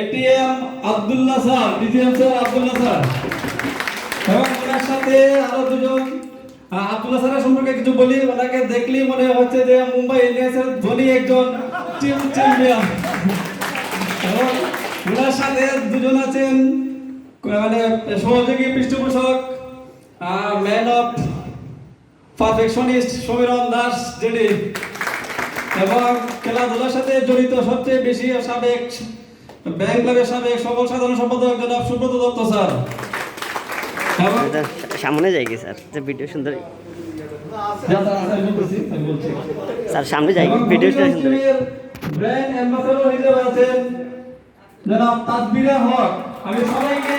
ATM Abdullah sir, DGM sir Abdullah sir, এবং ওনার সাথে আরো দুজন। আব্দুল্লাহ স্যারের সম্পর্কে কিছু বলি, ওনাকে দেখলেই মনে হচ্ছে যে মুম্বাই ইন্ডিয়ান্সের ধোনি একজন টিম চ্যাম্পিয়ন। এবং ওনার সাথে দুজন আছেন মানে সহযোগী পৃষ্ঠপোষক, man of perfectionist Samiran Das JD, এবং খেলাধুলার সাথে জড়িত সবচেয়ে বেশি সাবেক ব্যাংক ক্লাবের সাবেক সকল সাধারণ সম্পাদক জনাব সুব্রত দত্ত স্যার। সামনে যাই কি স্যার, যে ভিডিও সুন্দর স্যার, সামনে যাই ভিডিও সুন্দর। ব্র্যান্ড অ্যাম্বাসেডর হিসেবে আছেন জনাব তাসবিরা হক। আমি সবাইকে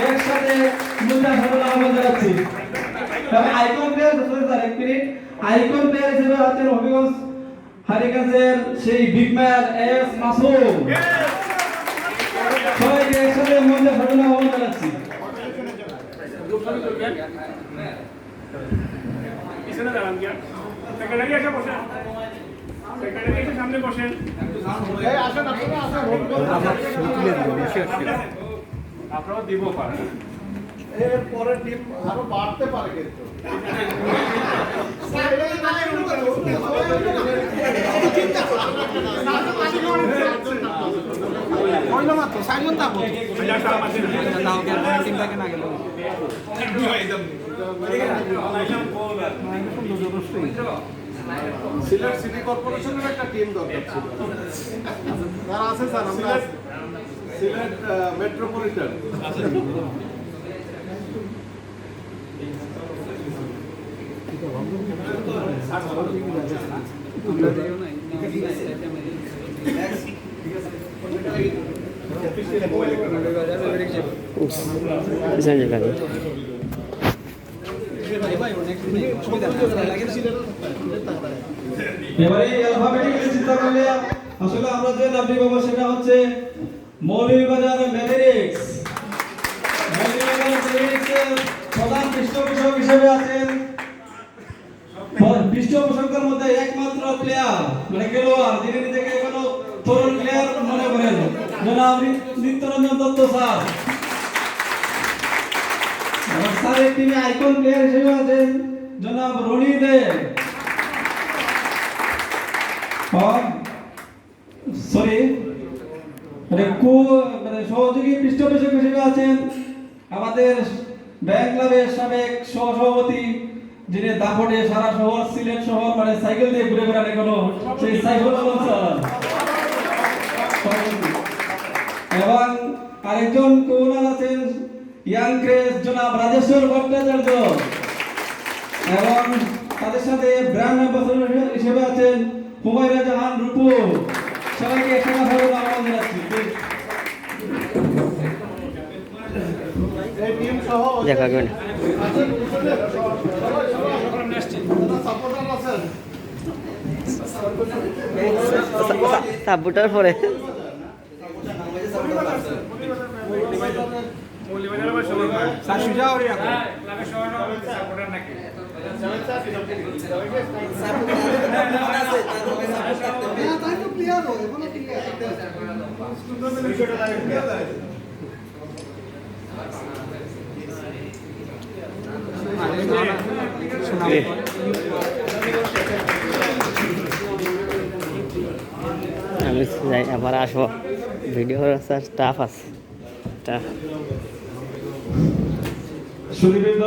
একসাথে মুদ্রাসনের আহ্বান জানাচ্ছি। তবে আইকন প্লেয়ার স্যার, এক মিনিট, আইকন প্লেয়ার হিসেবে আছেন হবিগঞ্জ হারিকেন্সের সেই বিগ ম্যান এস মাসুম। সবাইকে একসাথে মুদ্রাসনের আহ্বান জানাচ্ছি। পিছনে দাঁড়ান গিয়া সেক্রেটারি এসে বসেন, সেক্রেটারি এসে সামনে বসেন। এই আসেন, আপনারা আসেন, আপনারা দিব পারেন, এর পরে টিম আরো বাড়তে পারে কিন্তু কইলো মাত্র সাইমন তা বল দাও কে টিমটাকে না গেল সিলেট সিটি কর্পোরেশনের একটা টিম দরকার ছিল। স্যার আছে স্যার, আমরা সিলেট মেট্রোপলিটন এবারে অ্যালফাবেটিক্যালি চিন্তা করলে আসলে আমরা যে নামটি পাবো সেটা হচ্ছে মৌলভীবাজার ম্যাভেরিক্স। মৌলভীবাজার ম্যাভেরিক্সের প্রধান পৃষ্ঠপোষক হিসেবে আছেন, পৃষ্ঠপোষকদের মধ্যে একমাত্র প্লেয়ার মানে খেলোয়াড় যিনি নিজেকে এখনো তরুণ প্লেয়ার মনে করেন, জনাব নিত্যরঞ্জন দত্ত স্যার। এবং স্যারের টিমে আইকন প্লেয়ার হিসেবে আছেন জনাব রনি দে। সহযোগী পৃষ্ঠপোষক হিসেবে আছেন আমাদের ব্যাংক ক্লাবের সাবেক সহসভাপতি, যিনি দাপটে সারা শহর সিলেট শহর মানে সাইকেল দিয়ে ঘুরে বেড়ান এখনো, সেই সাইফুল আলম স্যার। এবং আরেকজন কৌনার আছেন ইয়াং ক্রেজ জনাব রাজেশ্বর ভট্টাচার্য, এবং তাদের সাথে ব্র্যান্ড অ্যাম্বাসেডর হিসেবে আছেন হুমায়রা জাহান রূপু। সবাইকে একসাথে আহ্বান জানাচ্ছি। এই টিম সহ দেখা গেল সাপোর্টার পরে আমি যাই, আবার আসবো। ভিডিও স্টাফ আছে সুদীবৃন্দ,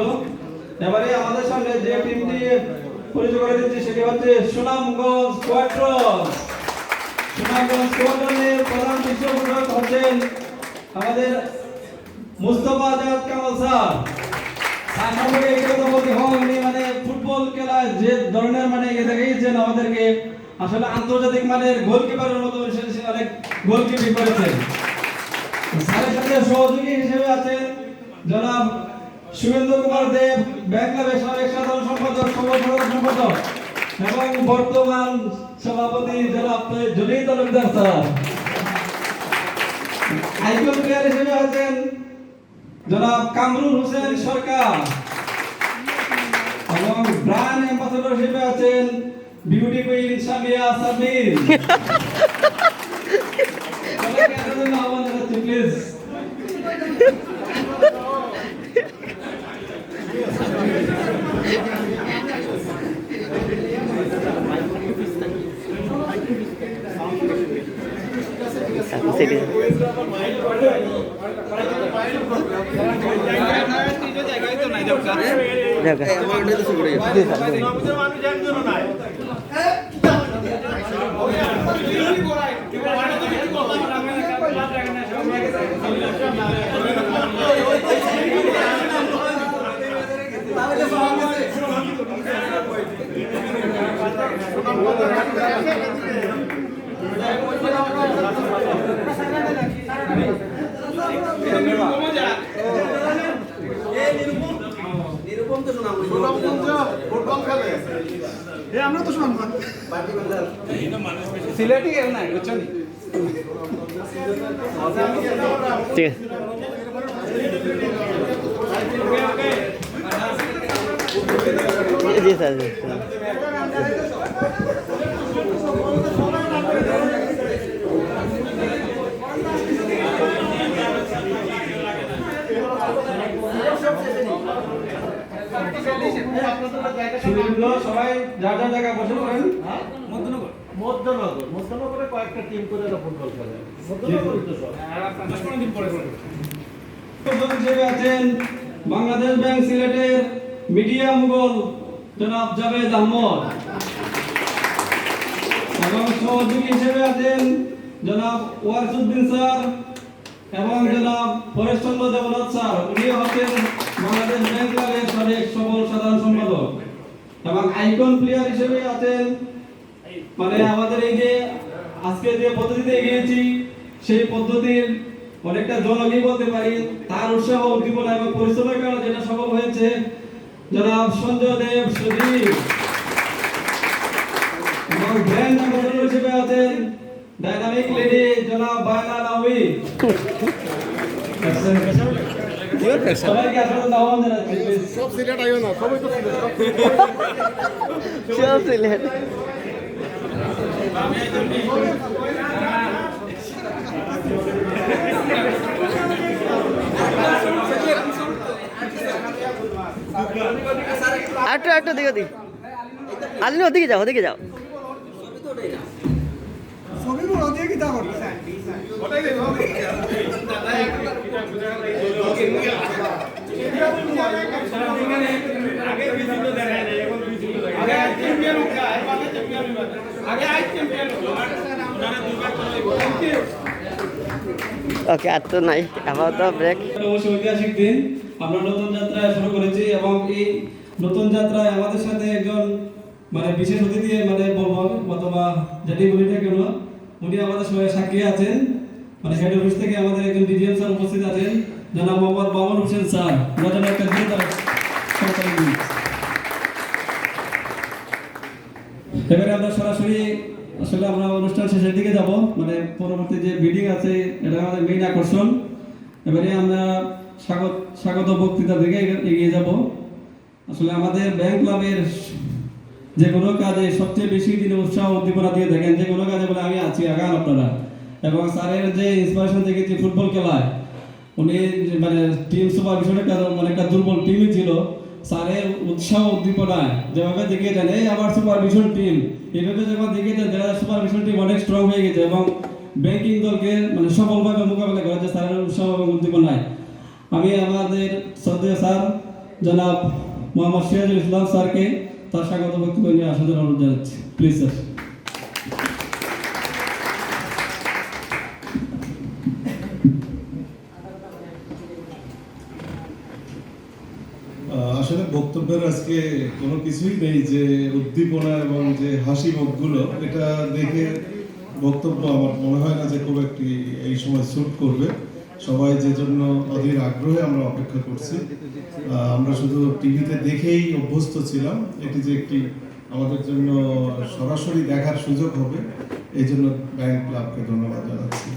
এবারে আমাদের সামনে যে টিমটি পরিচয় করে দিচ্ছি সেটি হচ্ছে সুনামগঞ্জ স্কোয়াড্রন। সুনামগঞ্জ স্কোয়াড্রনের প্রধান পৃষ্ঠপোষক হচ্ছেন আমাদের মুস্তফা আজাদ কামাল স্যার। সম্পর্কে এই কথা বলতে হয়, উনি মানে ফুটবল খেলায় যে ধরনের মানে দেখিয়েছেন আমাদেরকে, আসলে আন্তর্জাতিক মানের গোলকিপারের মতো অনেক গোলকিপিং করেছেন। স্যারের সাথে সহযোগী হিসেবে আছেন জনাব শুভেন্দু কুমার দেব, ব্যাংক ক্লাবের সাবেক সাধারণ সম্পাদক, সাধারণ সম্পাদক, এবং বর্তমান সভাপতি জনাব Jolly Talukdar sir. Icon player হিসেবে আছেন জনাব কামরুল হোসেন সরকার, এবং ব্র্যান্ড অ্যাম্বাসেডর হিসেবে আছেন বিউটি কুইন সামিয়া সামির। যাচ্ছি প্লিজ। সেটি আমরা তো শুনলাম সিলেটি কেউ না বুঝছো নি? ঠিক আছে জি স্যার জি স্যার। সুদীর্ঘ সবাই যার যার জায়গায় বসে পড়েন। মধ্যনগরে কয়েকটা টিম করে ফুটবল খেলে প্রথম হিসেবে আছেন বাংলাদেশ ব্যাংক সিলেটের মিডিয়া মুঘল জনাব জাভেদ আহমদ এবং সহযোগী হিসেবে আছেন জনাব ওয়ারসুদ্দিন স্যার এবং জনাব পরেশচন্দ্র দেবনাথ স্যার। উনি হচ্ছেন বাংলাদেশ ব্যাংক ক্লাবের সাবেক সফল সাধারণ সম্পাদক এবং আইকন প্লেয়ার হিসেবে আছেন মানে আমাদের এই যে আজকে যে পদ্ধতিতে এগিয়েছি সেই পদ্ধতির অনেকটা জনকই বলতে পারি। তার উৎসাহ উদ্দীপনা এবং পরিশ্রমের কারণে যেটা সফল হয়েছে জনাব সঞ্জয় দেব সুদীপ এবং ব্র্যান্ড অ্যাম্বাসেডর হিসেবে আছেন ডাইনামিক লেডি জনাব বায়না নাওয়ি। সবাইকে আসলে নাম জানাচ্ছি প্লিজ। সব সিলেট আইও না সবাই তো সিলেট সব সিলেট একটু দিকে দিক আলিনি ওদিকে যাও ওদিকে যাও ওকে আর তো নাই আপাতত ব্রেক। অবশ্যই ঐতিহাসিক দিন আমরা নতুন যাত্রা শুরু করেছি এবং এই নতুন যাত্রায় আমাদের সাথে একজন মানে বিশেষ অতিথি মানে বলবো অথবা যেটি বলি না কেন উনি আমাদের সবাই সাক্ষী আছেন মানে হেড অফিস থেকে আমাদের একজন ডিজিএম স্যার উপস্থিত আছেন জনাব মোহাম্মদ মামুন হোসেন স্যার। ওনাদের একটা এবারে আমরা সরাসরি আসলে আমরা অনুষ্ঠান শেষের দিকে যাব মানে পরবর্তী যে বিডিং আছে এটা আমাদের মেইন আকর্ষণ। এবারে আমরা স্বাগত বক্তৃতা দিকে এগিয়ে যাব। আসলে আমাদের ব্যাংক ক্লাবের যে কোনো কাজে সবচেয়ে বেশি তিনি উৎসাহ উদ্দীপনা দিয়ে দেখেন যে কোনো কাজে বলে আমি আছি আগান আপনারা। এবং স্যারের যে ইন্সপিরেশন দেখেছি ফুটবল খেলায় উনি মানে টিম সুপারভিশনের কাজ মানে একটা দুর্বল টিমই ছিল স্যারের উৎসাহ উদ্দীপনায় যেভাবে দেখিয়ে দেন এই আমার সুপারভিশন টিম এইভাবে যখন দেখিয়ে দেন দেখা যায় সুপারভিশন টিম অনেক স্ট্রং হয়ে গেছে এবং ব্যাংকিং দলকে মানে সফলভাবে মোকাবেলা করেছে স্যারের উৎসাহ এবং উদ্দীপনায়। আমি আমাদের শ্রদ্ধেয় স্যার জনাব মোহাম্মদ সিরাজুল ইসলাম স্যারকে তার স্বাগত বক্তব্য নিয়ে আসার জন্য অনুরোধ জানাচ্ছি প্লিজ স্যার। আসলে বক্তব্যের আজকে কোনো কিছুই নেই যে উদ্দীপনা এবং যে হাসি মুখগুলো এটা দেখে বক্তব্য আমার মনে হয় না যে খুব একটি এই সময় স্যুট করবে। সবাই যে জন্য অধীর আগ্রহে আমরা অপেক্ষা করছি আমরা শুধু টিভিতে দেখেই অভ্যস্ত ছিলাম এটি যে একটি আমাদের জন্য সরাসরি দেখার সুযোগ হবে এই জন্য ব্যাংক ক্লাবকে ধন্যবাদ জানাচ্ছি।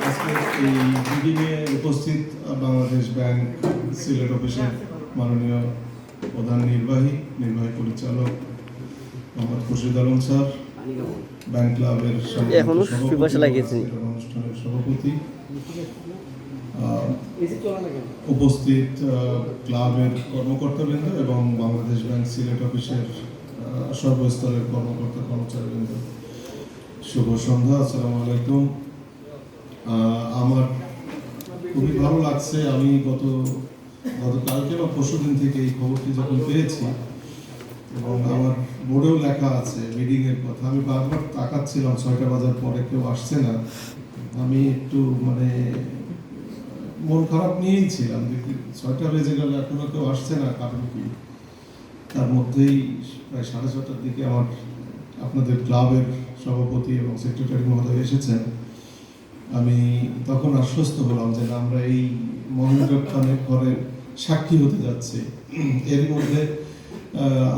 আজকে এই মিটিংয়ে উপস্থিত বাংলাদেশ ব্যাংক সিলেট অফিসের মাননীয় প্রধান নির্বাহী পরিচালক মোহাম্মদ খুরশিদ আলম স্যার, ব্যাংক ক্লাবের এখনো সুপারিশ লাগিয়েছেন। অনুষ্ঠানের সভাপতি, উপস্থিত ক্লাবের কর্মকর্তাবৃন্দ এবং বাংলাদেশ ব্যাংক সিলেট অফিসের সর্বস্তরের কর্মকর্তা কর্মচারীবৃন্দ, শুভ সন্ধ্যা, আসসালামু আলাইকুম। আমার খুবই ভালো লাগছে। আমি গতকালকে বা পরশুদিন থেকে এই খবরটি যখন পেয়েছি এবং আমার বোর্ডেও লেখা আছে মিটিং এর কথা, আমি বারবার তাকাচ্ছিলাম 6টা বাজার পরে কেউ আসছে না। আমি একটু মন খারাপ নিয়েই ছিলাম যে 6টা বেজে গেল এখনো কেউ আসছে না, কারণ কি? তার মধ্যেই প্রায় 6:30টার দিকে আমার আপনাদের ক্লাবের সভাপতি এবং সেক্রেটারি মহোদয় এসেছেন। আমি তখন আশ্বস্ত হলাম যে না, আমরা এই মনোযোগখানে ঘরে সাক্ষী হতে যাচ্ছি। এর মধ্যে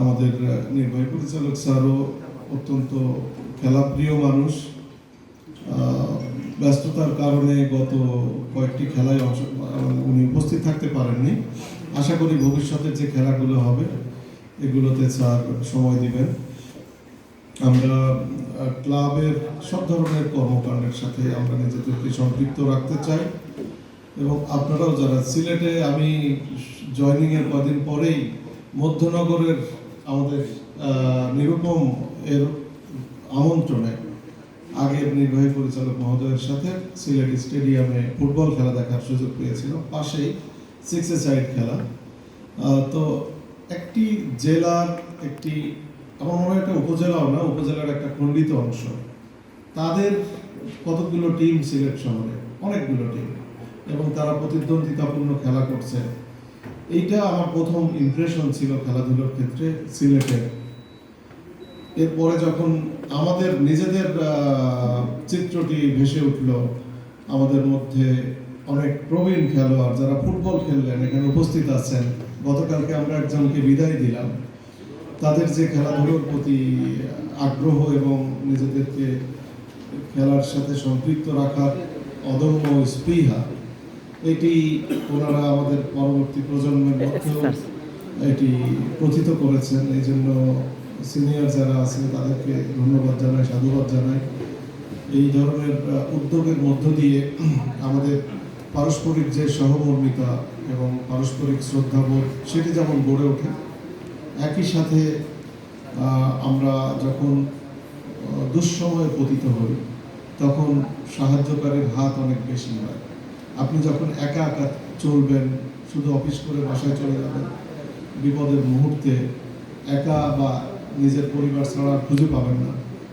আমাদের নির্বাহী পরিচালক স্যারও অত্যন্ত খেলাপ্রিয় মানুষ, ব্যস্ততার কারণে গত কয়েকটি খেলায় উনি উপস্থিত থাকতে পারেননি। আশা করি ভবিষ্যতে যে খেলাগুলো হবে এগুলোতে স্যার সময় দিবেন। আমরা ক্লাবের সব ধরনের কর্মকাণ্ডের সাথে আমরা নিজেদেরকে সম্পৃক্ত রাখতে চাই এবং আপনারাও যারা সিলেটে, আমি জয়নিং এর কদিন পরেই মধ্যনগরের আমাদের নিরুপম এর আমন্ত্রণে আগের নির্বাহী পরিচালক মহোদয়ের সাথে সিলেট স্টেডিয়ামে ফুটবল খেলা দেখার সুযোগ পেয়েছিলাম। পাশেই 6-a-সাইড খেলা। তো একটি জেলার আমার মনে হয় একটা উপজেলাও না, উপজেলার একটা খণ্ডিত অংশ, তাদের কতগুলো টিম সিলেট শহরে, অনেকগুলো টিম, এবং তারা প্রতিদ্বন্দ্বিতাপূর্ণ খেলা করছে। এইটা আমার প্রথম ইমপ্রেশন ছিল খেলাধুলার ক্ষেত্রে সিলেটের। এরপরে যখন আমাদের নিজেদের চিত্রটি ভেসে উঠল, আমাদের মধ্যে অনেক প্রবীণ খেলোয়াড় যারা ফুটবল খেললেন এখানে উপস্থিত আছেন। গতকালকে আমরা একজনকে বিদায় দিলাম। তাদের যে খেলাধুলোর প্রতি আগ্রহ এবং নিজেদেরকে খেলার সাথে সম্পৃক্ত রাখার অদম্য স্পৃহা, এটি ওনারা আমাদের পরবর্তী প্রজন্মের মধ্যেও এটি প্রথিত করেছেন। এই জন্য সিনিয়র যারা আছেন তাদেরকে ধন্যবাদ জানাই, সাধুবাদ জানাই। এই ধরনের উদ্যোগের মধ্য দিয়ে আমাদের পারস্পরিক যে সহমর্মিতা এবং পারস্পরিক শ্রদ্ধাবোধ সেটি যেমন গড়ে ওঠে, একই সাথে আমরা যখন দুঃসময়ে পতিত হই তখন সাহায্যকারীর হাত অনেক বেশি হয়। আপনি যখন একা একা চলবেন, শুধু অফিস করে বাসায় চলে যাবেন, বিপদের মুহূর্তে একা বা নিজের পরিবার ছাড়া খুঁজে পাবেন না।